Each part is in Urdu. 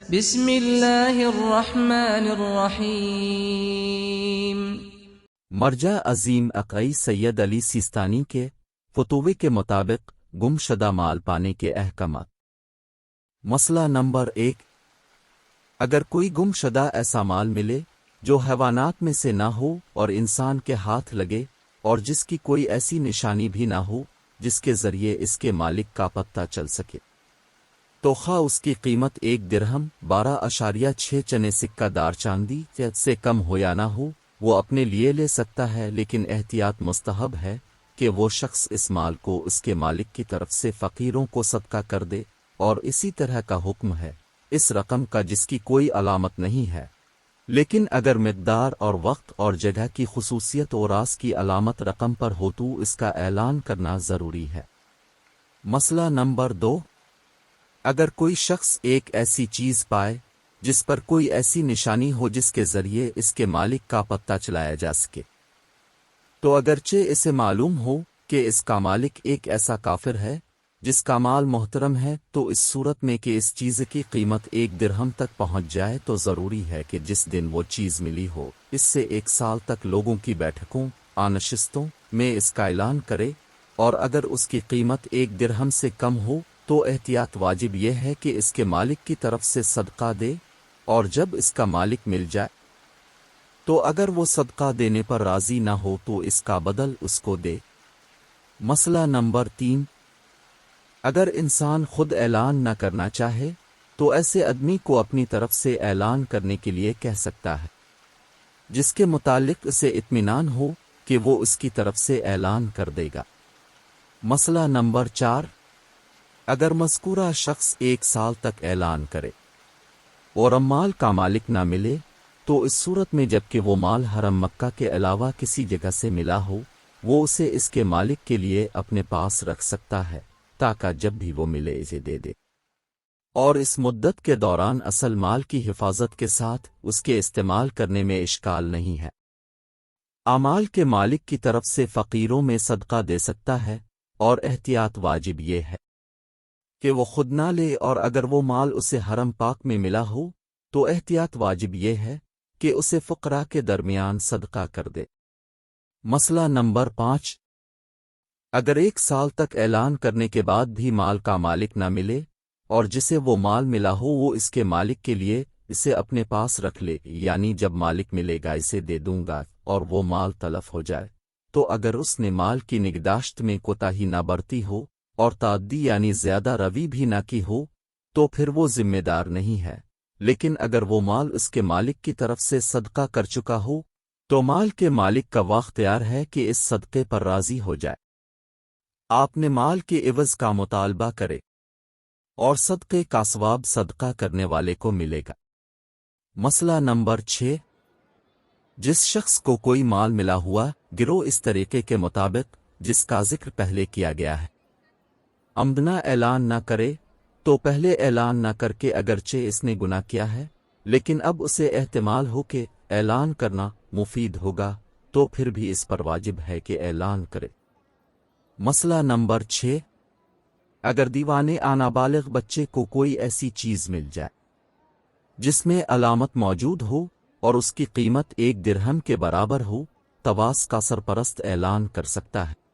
بسم اللہ الرحمن الرحیم۔ مرجع عظیم عقائی سید علی سیستانی کے فتوے کے مطابق گم شدہ مال پانے کے احکامات۔ مسئلہ نمبر 1، اگر کوئی گم شدہ ایسا مال ملے جو حیوانات میں سے نہ ہو اور انسان کے ہاتھ لگے اور جس کی کوئی ایسی نشانی بھی نہ ہو جس کے ذریعے اس کے مالک کا پتہ چل سکے، تو خواہ اس کی قیمت 1 درہم 12.6 چنے سکہ دار چاندی سے کم ہو یا نہ ہو، وہ اپنے لیے لے سکتا ہے، لیکن احتیاط مستحب ہے کہ وہ شخص اس مال کو اس کے مالک کی طرف سے فقیروں کو صدقہ کر دے، اور اسی طرح کا حکم ہے اس رقم کا جس کی کوئی علامت نہیں ہے، لیکن اگر مقدار اور وقت اور جگہ کی خصوصیت اور راز کی علامت رقم پر ہو تو اس کا اعلان کرنا ضروری ہے۔ مسئلہ نمبر 2، اگر کوئی شخص ایک ایسی چیز پائے جس پر کوئی ایسی نشانی ہو جس کے ذریعے اس کے مالک کا پتہ چلایا جا سکے، تو اگرچہ اسے معلوم ہو کہ اس کا مالک ایک ایسا کافر ہے جس کا مال محترم ہے، تو اس صورت میں کہ اس چیز کی قیمت 1 درہم تک پہنچ جائے تو ضروری ہے کہ جس دن وہ چیز ملی ہو اس سے 1 سال تک لوگوں کی بیٹھکوں نشستوں میں اس کا اعلان کرے، اور اگر اس کی قیمت 1 درہم سے کم ہو تو احتیاط واجب یہ ہے کہ اس کے مالک کی طرف سے صدقہ دے، اور جب اس کا مالک مل جائے تو اگر وہ صدقہ دینے پر راضی نہ ہو تو اس کا بدل اس کو دے۔ مسئلہ نمبر 3، اگر انسان خود اعلان نہ کرنا چاہے تو ایسے آدمی کو اپنی طرف سے اعلان کرنے کے لیے کہہ سکتا ہے جس کے متعلق اسے اطمینان ہو کہ وہ اس کی طرف سے اعلان کر دے گا۔ مسئلہ نمبر 4، اگر مذکورہ شخص 1 سال تک اعلان کرے اور مال کا مالک نہ ملے تو اس صورت میں جبکہ وہ مال حرم مکہ کے علاوہ کسی جگہ سے ملا ہو، وہ اسے اس کے مالک کے لیے اپنے پاس رکھ سکتا ہے تاکہ جب بھی وہ ملے اسے دے دے، اور اس مدت کے دوران اصل مال کی حفاظت کے ساتھ اس کے استعمال کرنے میں اشکال نہیں ہے۔ اعمال کے مالک کی طرف سے فقیروں میں صدقہ دے سکتا ہے، اور احتیاط واجب یہ ہے کہ وہ خود نہ لے، اور اگر وہ مال اسے حرم پاک میں ملا ہو تو احتیاط واجب یہ ہے کہ اسے فقراء کے درمیان صدقہ کر دے۔ مسئلہ نمبر 5، اگر 1 سال تک اعلان کرنے کے بعد بھی مال کا مالک نہ ملے اور جسے وہ مال ملا ہو وہ اس کے مالک کے لیے اسے اپنے پاس رکھ لے، یعنی جب مالک ملے گا اسے دے دوں گا، اور وہ مال تلف ہو جائے، تو اگر اس نے مال کی نگہداشت میں کوتاہی نہ برتی ہو اور تعدی یعنی زیادہ روی بھی نہ کی ہو تو پھر وہ ذمہ دار نہیں ہے، لیکن اگر وہ مال اس کے مالک کی طرف سے صدقہ کر چکا ہو تو مال کے مالک کا اختیار ہے کہ اس صدقے پر راضی ہو جائے، آپ نے مال کے عوض کا مطالبہ کرے، اور صدقے کا ثواب صدقہ کرنے والے کو ملے گا۔ مسئلہ نمبر 6، جس شخص کو کوئی مال ملا ہوا گروہ اس طریقے کے مطابق جس کا ذکر پہلے کیا گیا ہے عمدنہ اعلان نہ کرے تو پہلے اعلان نہ کر کے اگرچہ اس نے گناہ کیا ہے لیکن اب اسے احتمال ہو کہ اعلان کرنا مفید ہوگا تو پھر بھی اس پر واجب ہے کہ اعلان کرے۔ مسئلہ نمبر 6، اگر دیوانے نابالغ بچے کو کوئی ایسی چیز مل جائے جس میں علامت موجود ہو اور اس کی قیمت 1 درہم کے برابر ہو، تواس کا سرپرست اعلان کر سکتا ہے،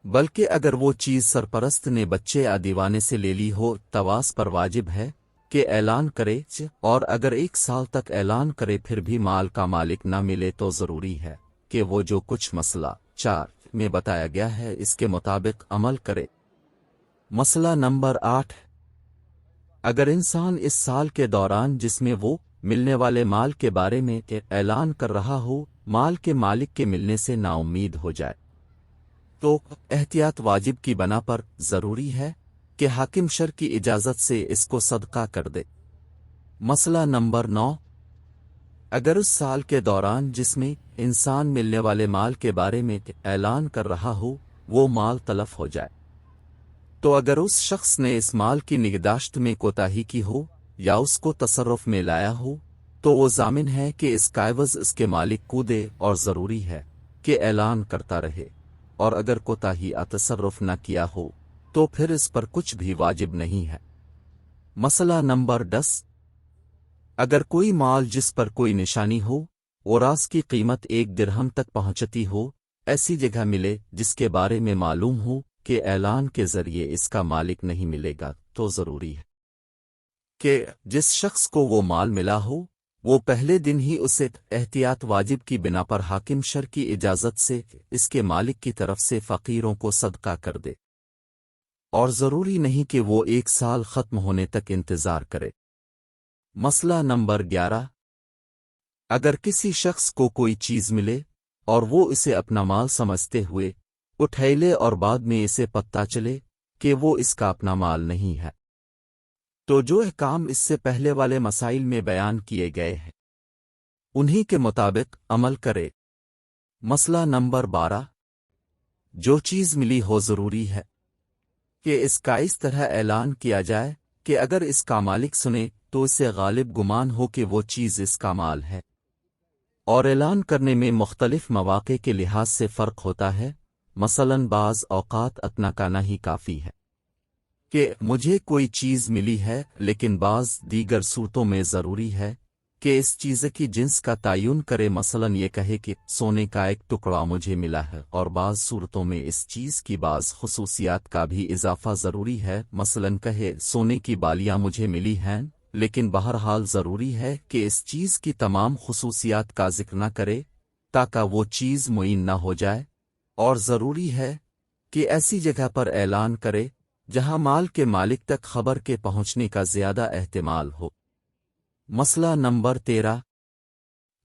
بلکہ اگر وہ چیز سرپرست نے بچے یا دیوانے سے لے لی ہو تواس پر واجب ہے کہ اعلان کرے، اور اگر 1 سال تک اعلان کرے پھر بھی مال کا مالک نہ ملے تو ضروری ہے کہ وہ جو کچھ مسئلہ 4 میں بتایا گیا ہے اس کے مطابق عمل کرے۔ مسئلہ نمبر 8، اگر انسان اس سال کے دوران جس میں وہ ملنے والے مال کے بارے میں اعلان کر رہا ہو مال کے مالک کے ملنے سے نا امید ہو جائے تو احتیاط واجب کی بنا پر ضروری ہے کہ حاکم شرع کی اجازت سے اس کو صدقہ کر دے۔ مسئلہ نمبر 9، اگر اس سال کے دوران جس میں انسان ملنے والے مال کے بارے میں اعلان کر رہا ہو وہ مال تلف ہو جائے تو اگر اس شخص نے اس مال کی نگہداشت میں کوتاہی کی ہو یا اس کو تصرف میں لایا ہو تو وہ ضامن ہے کہ اس کا عوض اس کے مالک کو دے، اور ضروری ہے کہ اعلان کرتا رہے، اور اگر کوتاہی یا تصرف نہ کیا ہو تو پھر اس پر کچھ بھی واجب نہیں ہے۔ مسئلہ نمبر 10، اگر کوئی مال جس پر کوئی نشانی ہو اوراس کی قیمت 1 درہم تک پہنچتی ہو ایسی جگہ ملے جس کے بارے میں معلوم ہو کہ اعلان کے ذریعے اس کا مالک نہیں ملے گا تو ضروری ہے کہ جس شخص کو وہ مال ملا ہو وہ پہلے دن ہی اسے احتیاط واجب کی بنا پر حاکم شر کی اجازت سے اس کے مالک کی طرف سے فقیروں کو صدقہ کر دے، اور ضروری نہیں کہ وہ 1 سال ختم ہونے تک انتظار کرے۔ مسئلہ نمبر 11، اگر کسی شخص کو کوئی چیز ملے اور وہ اسے اپنا مال سمجھتے ہوئے اٹھا لے اور بعد میں اسے پتہ چلے کہ وہ اس کا اپنا مال نہیں ہے، تو جو احکام اس سے پہلے والے مسائل میں بیان کیے گئے ہیں انہی کے مطابق عمل کرے۔ مسئلہ نمبر 12، جو چیز ملی ہو ضروری ہے کہ اس کا اس طرح اعلان کیا جائے کہ اگر اس کا مالک سنے تو اسے غالب گمان ہو کہ وہ چیز اس کا مال ہے، اور اعلان کرنے میں مختلف مواقع کے لحاظ سے فرق ہوتا ہے۔ مثلاً بعض اوقات اتنا کہنا ہی کافی ہے کہ مجھے کوئی چیز ملی ہے، لیکن بعض دیگر صورتوں میں ضروری ہے کہ اس چیز کی جنس کا تعین کرے، مثلاً یہ کہے کہ سونے کا ایک ٹکڑا مجھے ملا ہے، اور بعض صورتوں میں اس چیز کی بعض خصوصیات کا بھی اضافہ ضروری ہے، مثلاً کہے سونے کی بالیاں مجھے ملی ہیں، لیکن بہرحال ضروری ہے کہ اس چیز کی تمام خصوصیات کا ذکر نہ کرے تاکہ وہ چیز معین نہ ہو جائے، اور ضروری ہے کہ ایسی جگہ پر اعلان کرے جہاں مال کے مالک تک خبر کے پہنچنے کا زیادہ احتمال ہو۔ مسئلہ نمبر 13،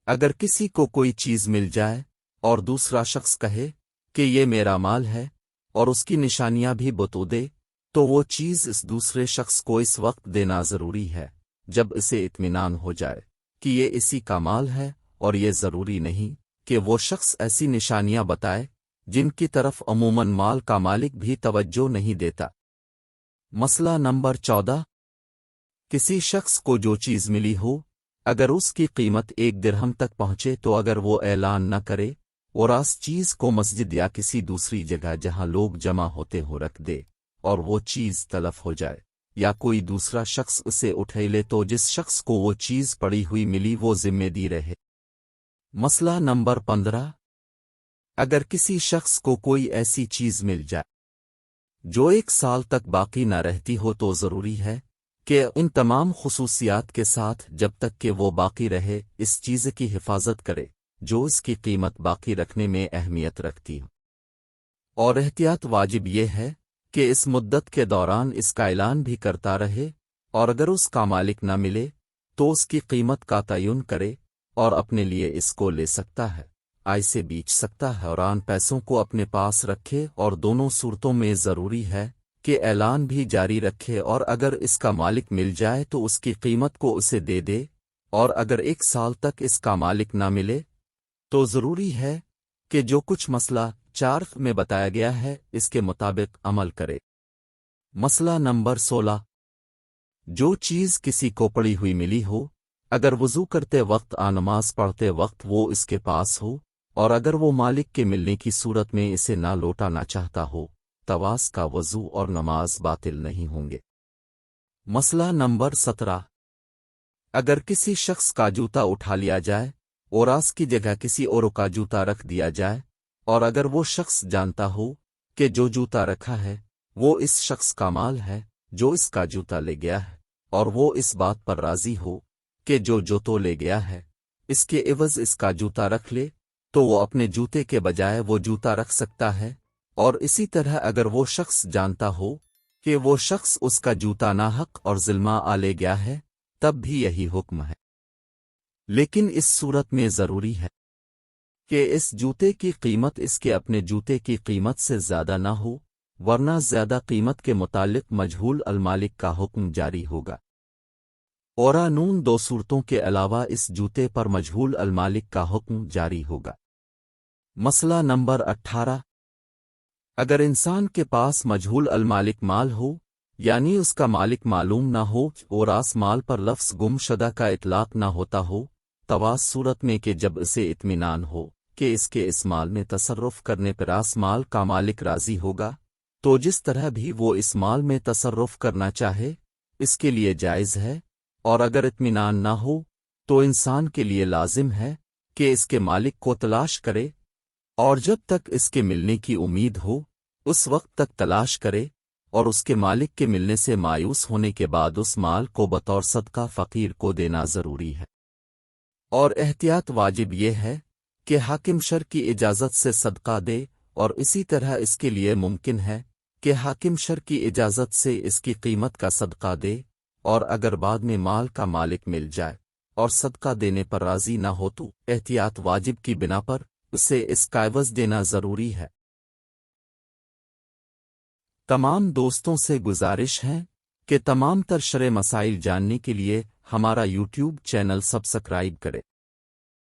اگر کسی کو کوئی چیز مل جائے اور دوسرا شخص کہے کہ یہ میرا مال ہے اور اس کی نشانیاں بھی بتا دے، تو وہ چیز اس دوسرے شخص کو اس وقت دینا ضروری ہے جب اسے اطمینان ہو جائے کہ یہ اسی کا مال ہے، اور یہ ضروری نہیں کہ وہ شخص ایسی نشانیاں بتائے جن کی طرف عموماً مال کا مالک بھی توجہ نہیں دیتا۔ مسئلہ نمبر 14، کسی شخص کو جو چیز ملی ہو اگر اس کی قیمت 1 درہم تک پہنچے تو اگر وہ اعلان نہ کرے اور اس چیز کو مسجد یا کسی دوسری جگہ جہاں لوگ جمع ہوتے ہو رکھ دے اور وہ چیز تلف ہو جائے یا کوئی دوسرا شخص اسے اٹھا لے تو جس شخص کو وہ چیز پڑی ہوئی ملی وہ ذمہ دی رہے۔ مسئلہ نمبر 15، اگر کسی شخص کو کوئی ایسی چیز مل جائے جو 1 سال تک باقی نہ رہتی ہو تو ضروری ہے کہ ان تمام خصوصیات کے ساتھ جب تک کہ وہ باقی رہے اس چیز کی حفاظت کرے جو اس کی قیمت باقی رکھنے میں اہمیت رکھتی ہو، اور احتیاط واجب یہ ہے کہ اس مدت کے دوران اس کا اعلان بھی کرتا رہے، اور اگر اس کا مالک نہ ملے تو اس کی قیمت کا تعین کرے اور اپنے لیے اس کو لے سکتا ہے، سے بیچ سکتا ہے، اور ان پیسوں کو اپنے پاس رکھے، اور دونوں صورتوں میں ضروری ہے کہ اعلان بھی جاری رکھے، اور اگر اس کا مالک مل جائے تو اس کی قیمت کو اسے دے دے، اور اگر 1 سال تک اس کا مالک نہ ملے تو ضروری ہے کہ جو کچھ مسئلہ 4 میں بتایا گیا ہے اس کے مطابق عمل کرے۔ مسئلہ نمبر 16، جو چیز کسی کو پڑی ہوئی ملی ہو اگر وضو کرتے وقت نماز پڑھتے وقت وہ اس کے پاس ہو، اور اگر وہ مالک کے ملنے کی صورت میں اسے نہ لوٹانا چاہتا ہو تواس کا وضو اور نماز باطل نہیں ہوں گے۔ مسئلہ نمبر 17، اگر کسی شخص کا جوتا اٹھا لیا جائے اور اس کی جگہ کسی اور کا جوتا رکھ دیا جائے، اور اگر وہ شخص جانتا ہو کہ جو جوتا رکھا ہے وہ اس شخص کا مال ہے جو اس کا جوتا لے گیا ہے، اور وہ اس بات پر راضی ہو کہ جو جوتو لے گیا ہے اس کے عوض اس کا جوتا رکھ لے، تو وہ اپنے جوتے کے بجائے وہ جوتا رکھ سکتا ہے، اور اسی طرح اگر وہ شخص جانتا ہو کہ وہ شخص اس کا جوتا ناحق اور ظلمہ لے گیا ہے تب بھی یہی حکم ہے، لیکن اس صورت میں ضروری ہے کہ اس جوتے کی قیمت اس کے اپنے جوتے کی قیمت سے زیادہ نہ ہو، ورنہ زیادہ قیمت کے متعلق مجہول المالک کا حکم جاری ہوگا، اور نون 2 صورتوں کے علاوہ اس جوتے پر مجہول المالک کا حکم جاری ہوگا۔ مسئلہ نمبر 18، اگر انسان کے پاس مجہول المالک مال ہو یعنی اس کا مالک معلوم نہ ہو اور اس مال پر لفظ گم شدہ کا اطلاق نہ ہوتا ہو، تواس صورت میں کہ جب اسے اطمینان ہو کہ اس کے اس مال میں تصرف کرنے پر اس مال کا مالک راضی ہوگا، تو جس طرح بھی وہ اس مال میں تصرف کرنا چاہے اس کے لیے جائز ہے، اور اگر اطمینان نہ ہو تو انسان کے لیے لازم ہے کہ اس کے مالک کو تلاش کرے، اور جب تک اس کے ملنے کی امید ہو اس وقت تک تلاش کرے، اور اس کے مالک کے ملنے سے مایوس ہونے کے بعد اس مال کو بطور صدقہ فقیر کو دینا ضروری ہے۔ اور احتیاط واجب یہ ہے کہ حاکم شر کی اجازت سے صدقہ دے، اور اسی طرح اس کے لیے ممکن ہے کہ حاکم شر کی اجازت سے اس کی قیمت کا صدقہ دے، اور اگر بعد میں مال کا مالک مل جائے اور صدقہ دینے پر راضی نہ ہو تو احتیاط واجب کی بنا پر اسے اس کا عوض دینا ضروری ہے۔ تمام دوستوں سے گزارش ہے کہ تمام تر شرع مسائل جاننے کے لیے ہمارا یوٹیوب چینل سبسکرائب کرے۔